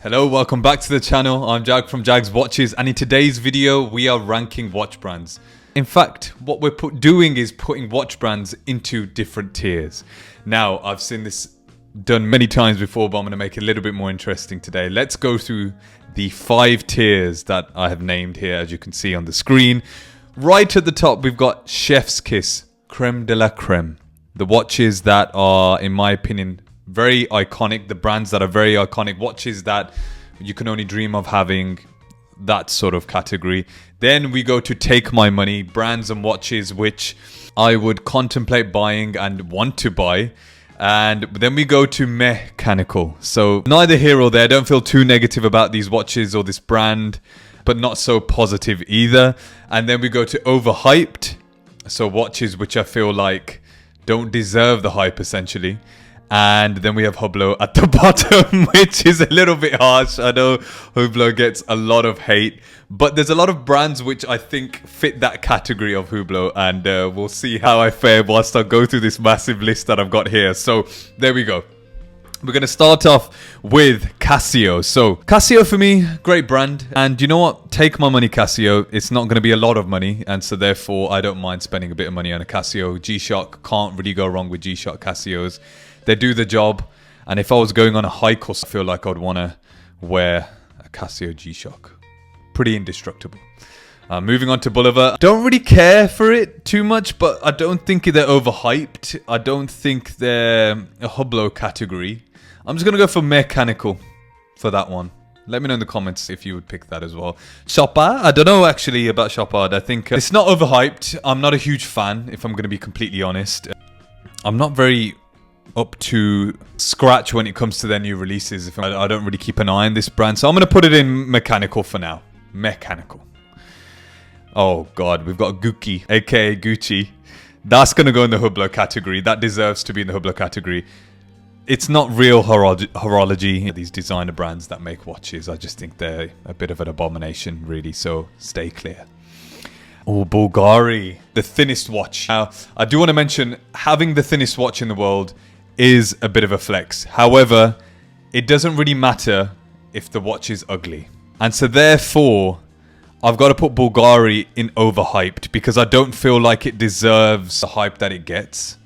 Hello, welcome back to the channel. I'm Jag from Jag's Watches, and in today's video we are ranking watch brands. In fact, what we're doing is putting watch brands into different tiers. Now, I've seen this done many times before, but I'm going to make it a little bit more interesting today. Let's go through the 5 tiers that I have named here, as you can see on the screen. Right at the top, we've got Chef's Kiss, Creme de la Creme. The watches that are, in my opinion, very iconic, the brands that are very iconic, watches that you can only dream of having, that sort of category. Then we go to Take My Money, brands and watches which I would contemplate buying and want to buy. And then we go to Mechanical. So neither here or there. Don't feel too negative about these watches or this brand, but not so positive either. And then we go to Overhyped. So watches which I feel like don't deserve the hype, essentially. And then we have Hublot at the bottom, which is a little bit harsh. I know Hublot gets a lot of hate, but there's a lot of brands which I think fit that category of Hublot, and we'll see how I fare whilst I go through this massive list that I've got here. So there we go. We're going to start off with Casio. So Casio, for me, great brand. And you know what? Take my money, Casio. It's not going to be a lot of money. And so therefore, I don't mind spending a bit of money on a Casio. G-Shock, can't really go wrong with G-Shock Casios. They do the job. And if I was going on a hike, I feel like I'd want to wear a Casio G-Shock. Pretty indestructible. Moving on to Boulevard. Don't really care for it too much, but I don't think they're overhyped. I don't think they're a Hublot category. I'm just going to go for Mechanical for that one. Let me know in the comments if you would pick that as well. Chopard? I don't know actually about Chopard. I think it's not overhyped. I'm not a huge fan, if I'm going to be completely honest. I'm not very up to scratch when it comes to their new releases. I don't really keep an eye on this brand. So I'm going to put it in Mechanical for now. Mechanical. Oh god, we've got Gucci, aka Gucci. That's going to go in the Hublot category. That deserves to be in the Hublot category. It's not real horology. These designer brands that make watches, I just think they're a bit of an abomination, really. So stay clear. Oh, Bulgari, the thinnest watch. Now, I do want to mention, having the thinnest watch in the world is a bit of a flex. However, it doesn't really matter if the watch is ugly. And so therefore, I've got to put Bulgari in overhyped because I don't feel like it deserves the hype that it gets.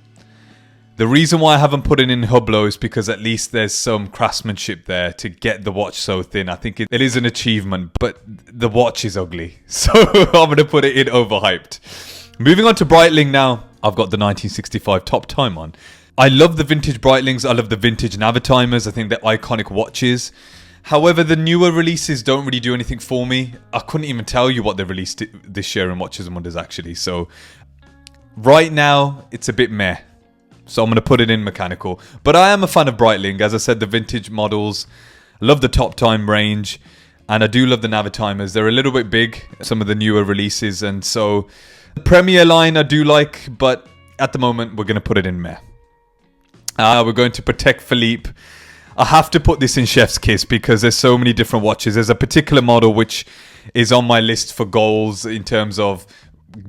The reason why I haven't put it in Hublot is because at least there's some craftsmanship there to get the watch so thin. I think it is an achievement, but the watch is ugly. So I'm going to put it in overhyped. Moving on to Breitling now. I've got the 1965 Top Time on. I love the vintage Breitlings. I love the vintage Navitimers. I think they're iconic watches. However, the newer releases don't really do anything for me. I couldn't even tell you what they released this year in Watches and Wonders, actually. So right now, it's a bit meh. So I'm going to put it in Mechanical. But I am a fan of Breitling. As I said, the vintage models. I love the Top Time range. And I do love the Navitimers. They're a little bit big, some of the newer releases. And so the Premier line I do like. But at the moment, we're going to put it in meh. We're going to Patek Philippe. I have to put this in Chef's Kiss because there's so many different watches. There's a particular model which is on my list for goals in terms of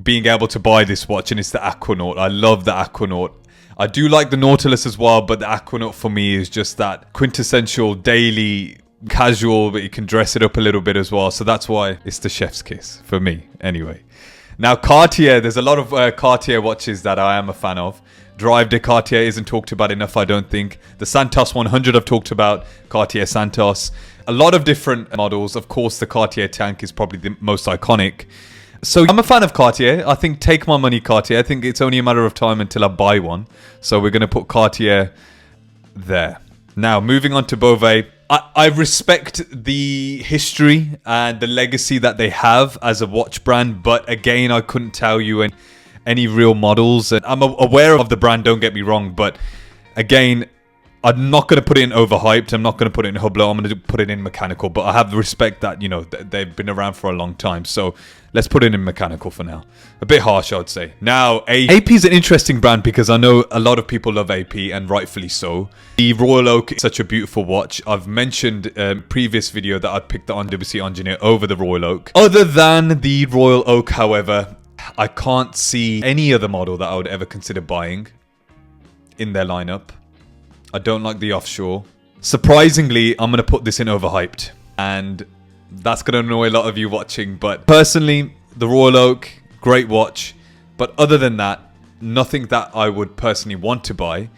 being able to buy this watch, and it's the Aquanaut. I love the Aquanaut. I do like the Nautilus as well, but the Aquanaut for me is just that quintessential daily casual, but you can dress it up a little bit as well. So that's why it's the Chef's Kiss for me anyway. Now Cartier, there's a lot of Cartier watches that I am a fan of. Drive de Cartier isn't talked about enough, I don't think. The Santos 100 I've talked about, Cartier Santos. A lot of different models. Of course, the Cartier Tank is probably the most iconic. So I'm a fan of Cartier. I think take my money, Cartier. I think it's only a matter of time until I buy one. So we're going to put Cartier there. Now, moving on to Beauvais. I respect the history and the legacy that they have as a watch brand. But again, I couldn't tell you any real models. And I'm aware of the brand, don't get me wrong. But again, I'm not going to put it in overhyped. I'm not going to put it in Hublot. I'm going to put it in Mechanical. But I have the respect that, you know, they've been around for a long time. So let's put it in Mechanical for now. A bit harsh, I would say. Now, AP is an interesting brand because I know a lot of people love AP, and rightfully so. The Royal Oak is such a beautiful watch. I've mentioned in a previous video that I'd pick the IWC Engineer over the Royal Oak. Other than the Royal Oak, however, I can't see any other model that I would ever consider buying in their lineup. I don't like the offshore. Surprisingly, I'm going to put this in overhyped. And that's going to annoy a lot of you watching. But personally, the Royal Oak, great watch. But other than that, nothing that I would personally want to buy.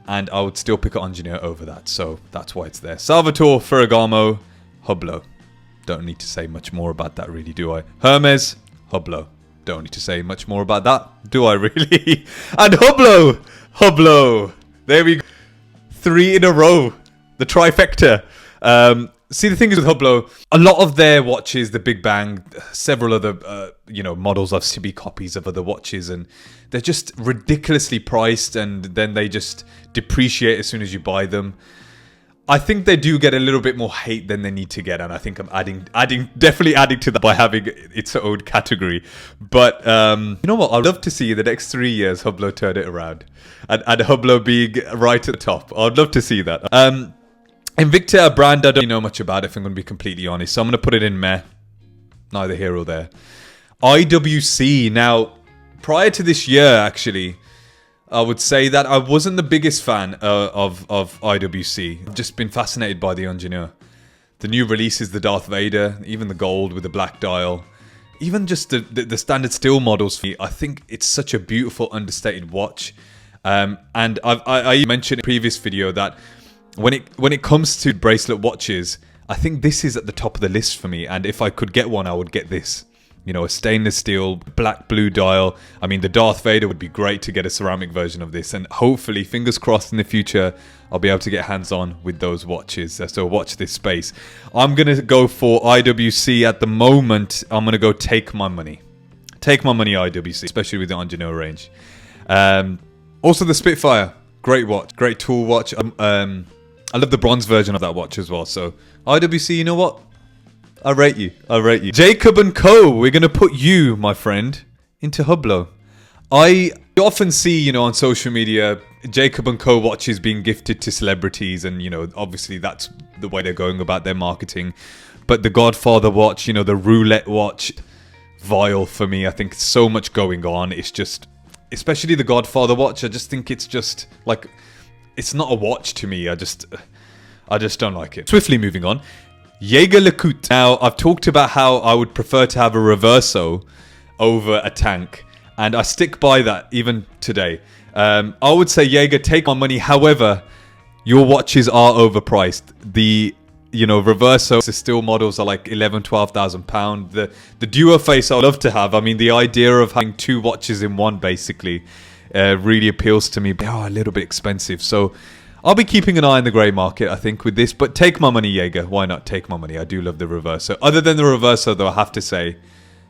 And I would still pick an engineer over that. So that's why it's there. Salvatore Ferragamo, Hublot. Don't need to say much more about that really, do I? Hermes, Hublot. Don't need to say much more about that, do I really? And Hublot! Hublot! There we go. 3 in a row. The trifecta. See, the thing is with Hublot, a lot of their watches, the Big Bang, several other, models I've seen copies of other watches, and they're just ridiculously priced, and then they just depreciate as soon as you buy them. I think they do get a little bit more hate than they need to get, and I think I'm definitely adding to that by having its own category. But you know what? I'd love to see the next 3 years Hublot turn it around, and Hublot being right at the top. I'd love to see that. Invicta, a brand I don't really know much about, if I'm going to be completely honest. So I'm going to put it in meh. Neither here or there. IWC. Now, prior to this year, actually, I would say that I wasn't the biggest fan of IWC. I've just been fascinated by the engineer. The new releases, the Darth Vader, even the gold with the black dial. Even just the standard steel models for me. I think it's such a beautiful, understated watch. And I mentioned in a previous video that when it comes to bracelet watches, I think this is at the top of the list for me. And if I could get one, I would get this. You know, a stainless steel, black blue dial. I mean, the Darth Vader would be great to get a ceramic version of this. And hopefully, fingers crossed, in the future, I'll be able to get hands-on with those watches. So watch this space. I'm going to go for IWC at the moment. I'm going to go take my money. Take my money, IWC, especially with the engineer range. Also, the Spitfire. Great watch. Great tool watch. I love the bronze version of that watch as well. So IWC, you know what? I rate you. I rate you. Jacob & Co. We're going to put you, my friend, into Hublot. I often see, on social media, Jacob & Co. watches being gifted to celebrities. And, obviously that's the way they're going about their marketing. But the Godfather watch, the roulette watch, vile for me. I think so much going on. It's just, especially the Godfather watch, I just think it's just like, it's not a watch to me. I just don't like it. Swiftly moving on. Jaeger-LeCoultre. Now, I've talked about how I would prefer to have a reverso over a tank. And I stick by that even today. I would say, Jaeger, take my money. However, your watches are overpriced. The, reverso steel models are like 11,000-12,000 pounds. The duo face I'd love to have. I mean, the idea of having 2 watches in one, basically, really appeals to me. But they are a little bit expensive. So I'll be keeping an eye on the grey market, I think, with this. But take my money, Jaeger. Why not take my money? I do love the reverso. Other than the reverso, though, I have to say,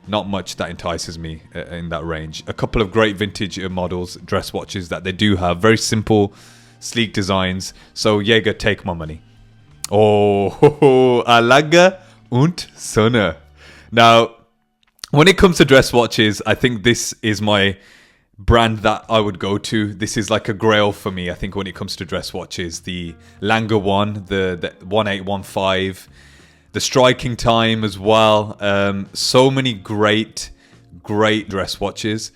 not much that entices me in that range. A couple of great vintage models, dress watches that they do have. Very simple, sleek designs. So, Jaeger, take my money. Oh, Lange und Sonne. Now, when it comes to dress watches, I think this is my brand that I would go to. This is like a grail for me, I think, when it comes to dress watches. The Lange 1, the 1815, the striking time as well. So many great dress watches.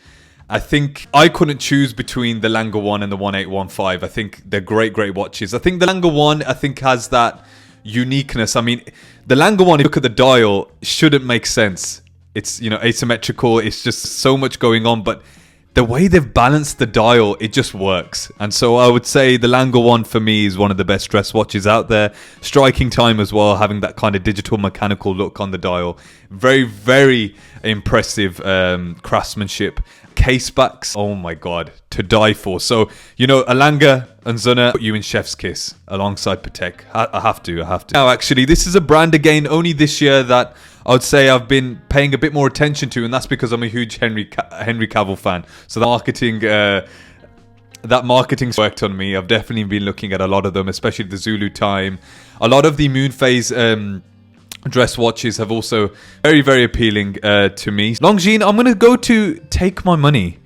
I think I couldn't choose between the Lange 1 and the 1815. I think they're great watches. I think the Lange 1, has that uniqueness. I mean, the Lange 1, if you look at the dial, shouldn't make sense. It's, asymmetrical. It's just so much going on, but the way they've balanced the dial, it just works. And so I would say the Lange 1 for me is one of the best dress watches out there. Striking time as well, having that kind of digital mechanical look on the dial. Very, very impressive craftsmanship. Case backs, oh my god, to die for. So, a Lange and Sonne put you in chef's kiss alongside Patek. I have to. Now, actually, this is a brand again only this year that I would say I've been paying a bit more attention to, and that's because I'm a huge Henry Cavill fan. So that marketing's worked on me. I've definitely been looking at a lot of them, especially the Zulu time. A lot of the moon phase dress watches have also very, very appealing to me. Longines, I'm going to go to take my money.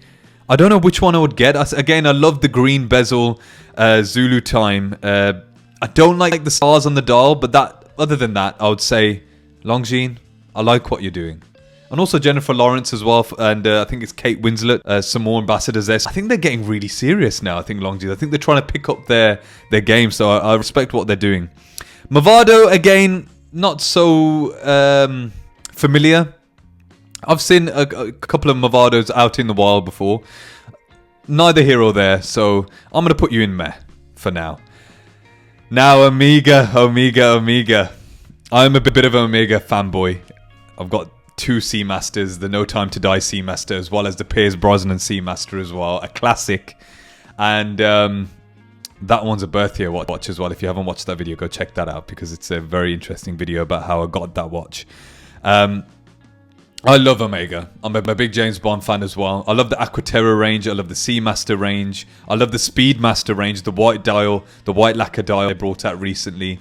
I don't know which one I would get. Again, I love the green bezel Zulu time. I don't like the stars on the dial, but other than that, I would say Longines, I like what you're doing. And also Jennifer Lawrence as well, and I think it's Kate Winslet, some more ambassadors there. So I think they're getting really serious now, I think, Longines. I think they're trying to pick up their game, so I respect what they're doing. Movado, again, not so familiar. I've seen a couple of Movados out in the wild before. Neither here or there, so I'm going to put you in meh for now. Now, Omega. I'm a bit of an Omega fanboy. I've got 2 Seamasters, the No Time to Die Seamaster, as well as the Piers Brosnan Seamaster as well, a classic. And that one's a birth year watch as well. If you haven't watched that video, go check that out, because it's a very interesting video about how I got that watch. I love Omega. I'm a big James Bond fan as well. I love the Aquaterra range. I love the Seamaster range. I love the Speedmaster range, the white dial, the white lacquer dial they brought out recently.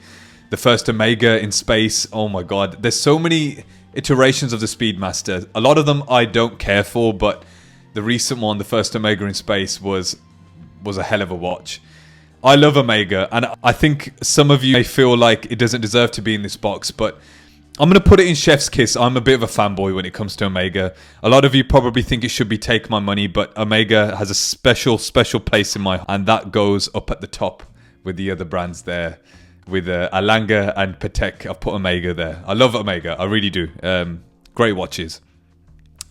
The first Omega in space. Oh my god. There's so many iterations of the Speedmaster. A lot of them I don't care for, but the recent one, the first Omega in space, was a hell of a watch. I love Omega, and I think some of you may feel like it doesn't deserve to be in this box, but I'm going to put it in chef's kiss. I'm a bit of a fanboy when it comes to Omega. A lot of you probably think it should be Take My Money, but Omega has a special place in my heart, and that goes up at the top with the other brands there. With Lange and Patek, I've put Omega there. I love Omega, I really do. Great watches.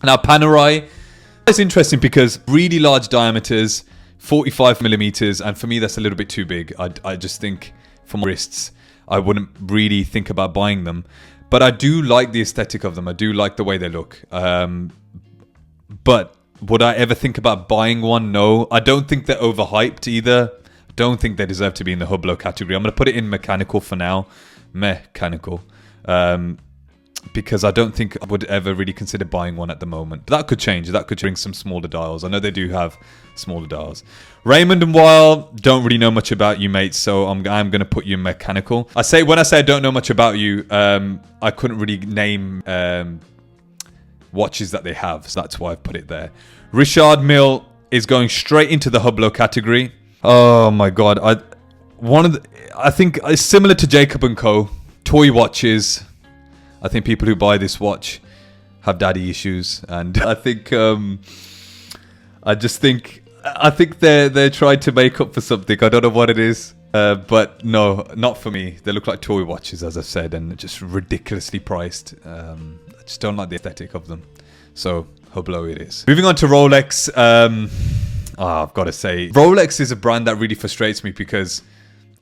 Now, Panerai, it's interesting because really large diameters, 45mm, and for me that's a little bit too big. I just think for my wrists, I wouldn't really think about buying them. But I do like the aesthetic of them. I do like the way they look. But would I ever think about buying one? No. I don't think they're overhyped either. Don't think they deserve to be in the Hublot category. I'm going to put it in mechanical for now. Mechanical. Because I don't think I would ever really consider buying one at the moment. But that could change. That could bring some smaller dials. I know they do have smaller dials. Raymond and Weil, don't really know much about you, mate. So I'm going to put you in mechanical. When I say I don't know much about you, I couldn't really name watches that they have. So that's why I've put it there. Richard Mille is going straight into the Hublot category. Oh my god. I think it's similar to Jacob Co. Toy watches. I think people who buy this watch have daddy issues, and I think I think they're trying to make up for something. I don't know what it is, but no, not for me. They look like toy watches, as I said, and just ridiculously priced. I just don't like the aesthetic of them. So Hublot it is. Moving on to Rolex. I've got to say, Rolex is a brand that really frustrates me because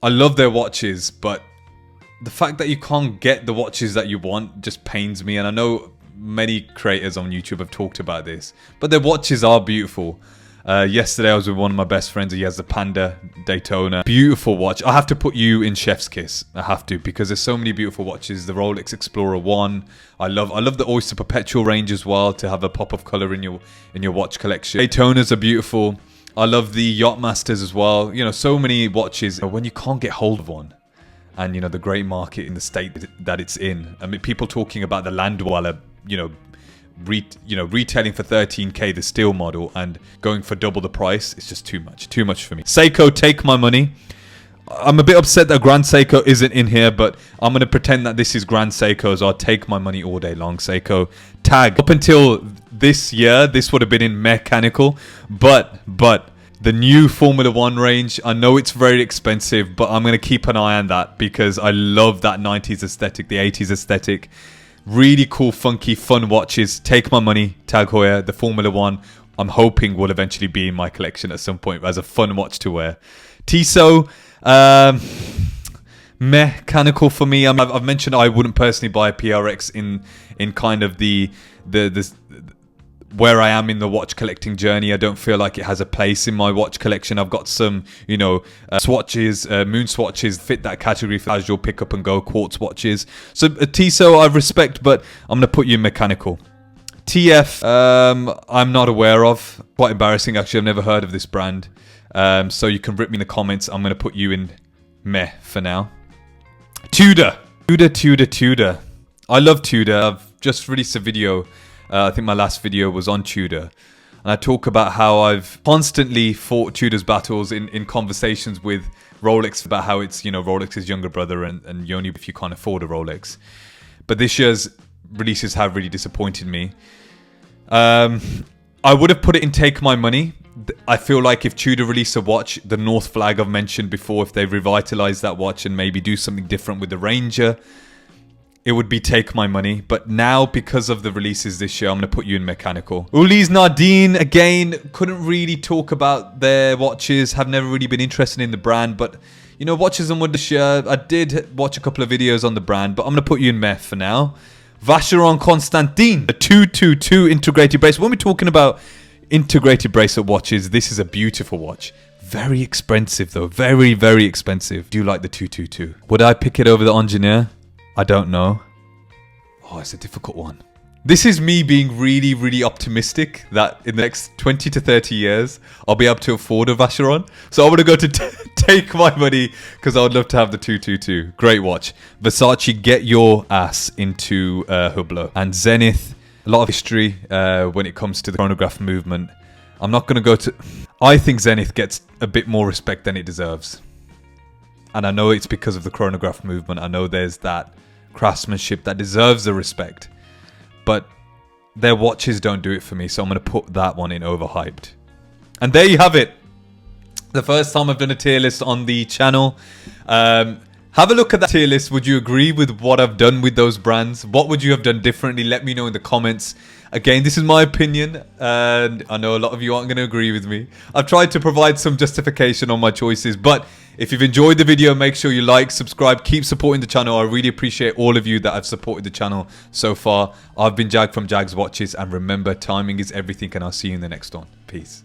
I love their watches, but the fact that you can't get the watches that you want just pains me. And I know many creators on YouTube have talked about this, but their watches are beautiful. Yesterday I was with one of my best friends. He has the Panda Daytona. Beautiful watch. I have to put you in chef's kiss. I have to, because there's so many beautiful watches. The Rolex Explorer 1. I love the Oyster Perpetual range as well, to have a pop of color in your watch collection. Daytonas are beautiful. I love the Yachtmasters as well. You know, so many watches. When you can't get hold of one, and you know the great market in the state that it's in. I mean, people talking about the Landweller, retailing for 13k the steel model and going for double the price. It's just too much for me. Seiko, take my money. I'm a bit upset that Grand Seiko isn't in here, but I'm going to pretend that this is Grand Seiko, so I'll take my money all day long. Seiko tag. Up until this year, this would have been in mechanical, but the new Formula 1 range, I know it's very expensive, but I'm going to keep an eye on that because I love that 90s aesthetic, the 80s aesthetic. Really cool, funky, fun watches. Take my money, Tag Heuer. The Formula 1, I'm hoping will eventually be in my collection at some point as a fun watch to wear. Tissot, mechanical for me. I've mentioned I wouldn't personally buy a PRX in kind of the where I am in the watch collecting journey. I don't feel like it has a place in my watch collection. I've got some, swatches, moon swatches fit that category for casual pick up and go quartz watches. So Tissot I respect, but I'm going to put you in mechanical. TF, I'm not aware of. Quite embarrassing, actually. I've never heard of this brand. So you can rip me in the comments. I'm going to put you in meh for now. Tudor. I love Tudor. I've just released a video. I think my last video was on Tudor. And I talk about how I've constantly fought Tudor's battles in conversations with Rolex about how it's, Rolex's younger brother and you only if you can't afford a Rolex. But this year's releases have really disappointed me. I would have put it in Take My Money. I feel like if Tudor release a watch, the North Flag I've mentioned before, if they revitalize that watch and maybe do something different with the Ranger, it would be Take My Money. But now, because of the releases this year, I'm going to put you in Mechanical. Ulysse Nardin, again, couldn't really talk about their watches. Have never really been interested in the brand. But, you know, Watches and Wonders this year, I did watch a couple of videos on the brand. But I'm going to put you in Meth for now. Vacheron Constantin, the 222 integrated bracelet. When we're talking about integrated bracelet watches, this is a beautiful watch. Very expensive though, very, very expensive. Do you like the 222? Would I pick it over the Engineer? I don't know. Oh, it's a difficult one. This is me being really, really optimistic that in the next 20 to 30 years, I'll be able to afford a Vacheron. So I want to go to Take My Money because I would love to have the 222. Great watch. Versace, get your ass into Hublot. And Zenith, a lot of history when it comes to the chronograph movement. I'm not going to go to... I think Zenith gets a bit more respect than it deserves. And I know it's because of the chronograph movement. I know there's that craftsmanship that deserves the respect. But their watches don't do it for me, so I'm going to put that one in overhyped. And there you have it. The first time I've done a tier list on the channel. Have a look at that tier list. Would you agree with what I've done with those brands? What would you have done differently? Let me know in the comments. Again, this is my opinion, and I know a lot of you aren't going to agree with me. I've tried to provide some justification on my choices, but if you've enjoyed the video, make sure you like, subscribe, keep supporting the channel. I really appreciate all of you that have supported the channel so far. I've been Jag from Jags Watches, and remember, timing is everything, and I'll see you in the next one. Peace.